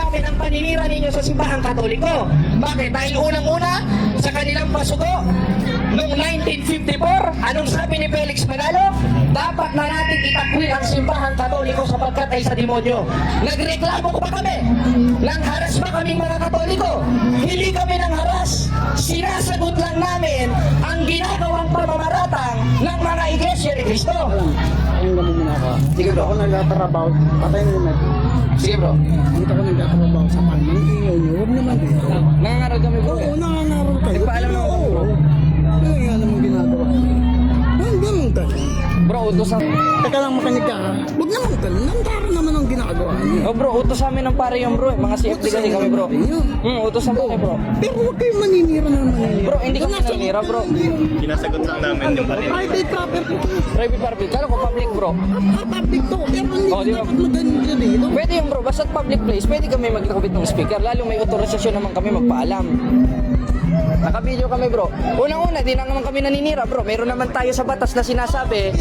namin ang paninira ninyo sa simbahang Katoliko. Bakit? Dahil unang-una, sa kanilang pasugo, noong 1954, anong sabi ni Felix Manalo? Dapat na natin itakwil ang simbahang Katoliko sapagkat ay sa demonyo. Nagreklamo ko ba kami? Nangharas ba kaming mga Katoliko? Hindi kami nangharas. Sinasagot lang namin ang ginagawang pamamaratang ng mga Iglesia ni Cristo. Ayun naman muna ako. Sige bro. Ako nagtatrabaho. Patay na naman. Sige bro. Dito ako nagtatrabaho sa panang inyo nyo. Huwag naman dito. Nangangaral kami bro. Oo, nangangaral kayo. Nagpaalam naman kami, bro. Ano nga naman ginagawa? Ang ganun tayo. Bro, utos ang... Teka lang makinig ka ha. Huwag naman ganun. Nandara naman ang ginagawa niyo. Oh bro, utos sa amin ng pare yung bro. Mga CFD kasi kami bro. Utos ang kami bro. Pero huwag kayong maninira na maninira. Bro, hindi kami naninira bro. Sinasagot lang namin yung kanina. Private property to. Private property. Kala ko public bro. Public to. Pero hindi Oh, di ba? dapat maganin ka dito. Pwede yung bro, basta public place, pwede kami magkakabit ng speaker. Lalo may otorisasyon naman kami magpaalam. Naka-video kami bro. Unang-una, di na naman kami naninira bro. Meron naman tayo sa batas na sinasabi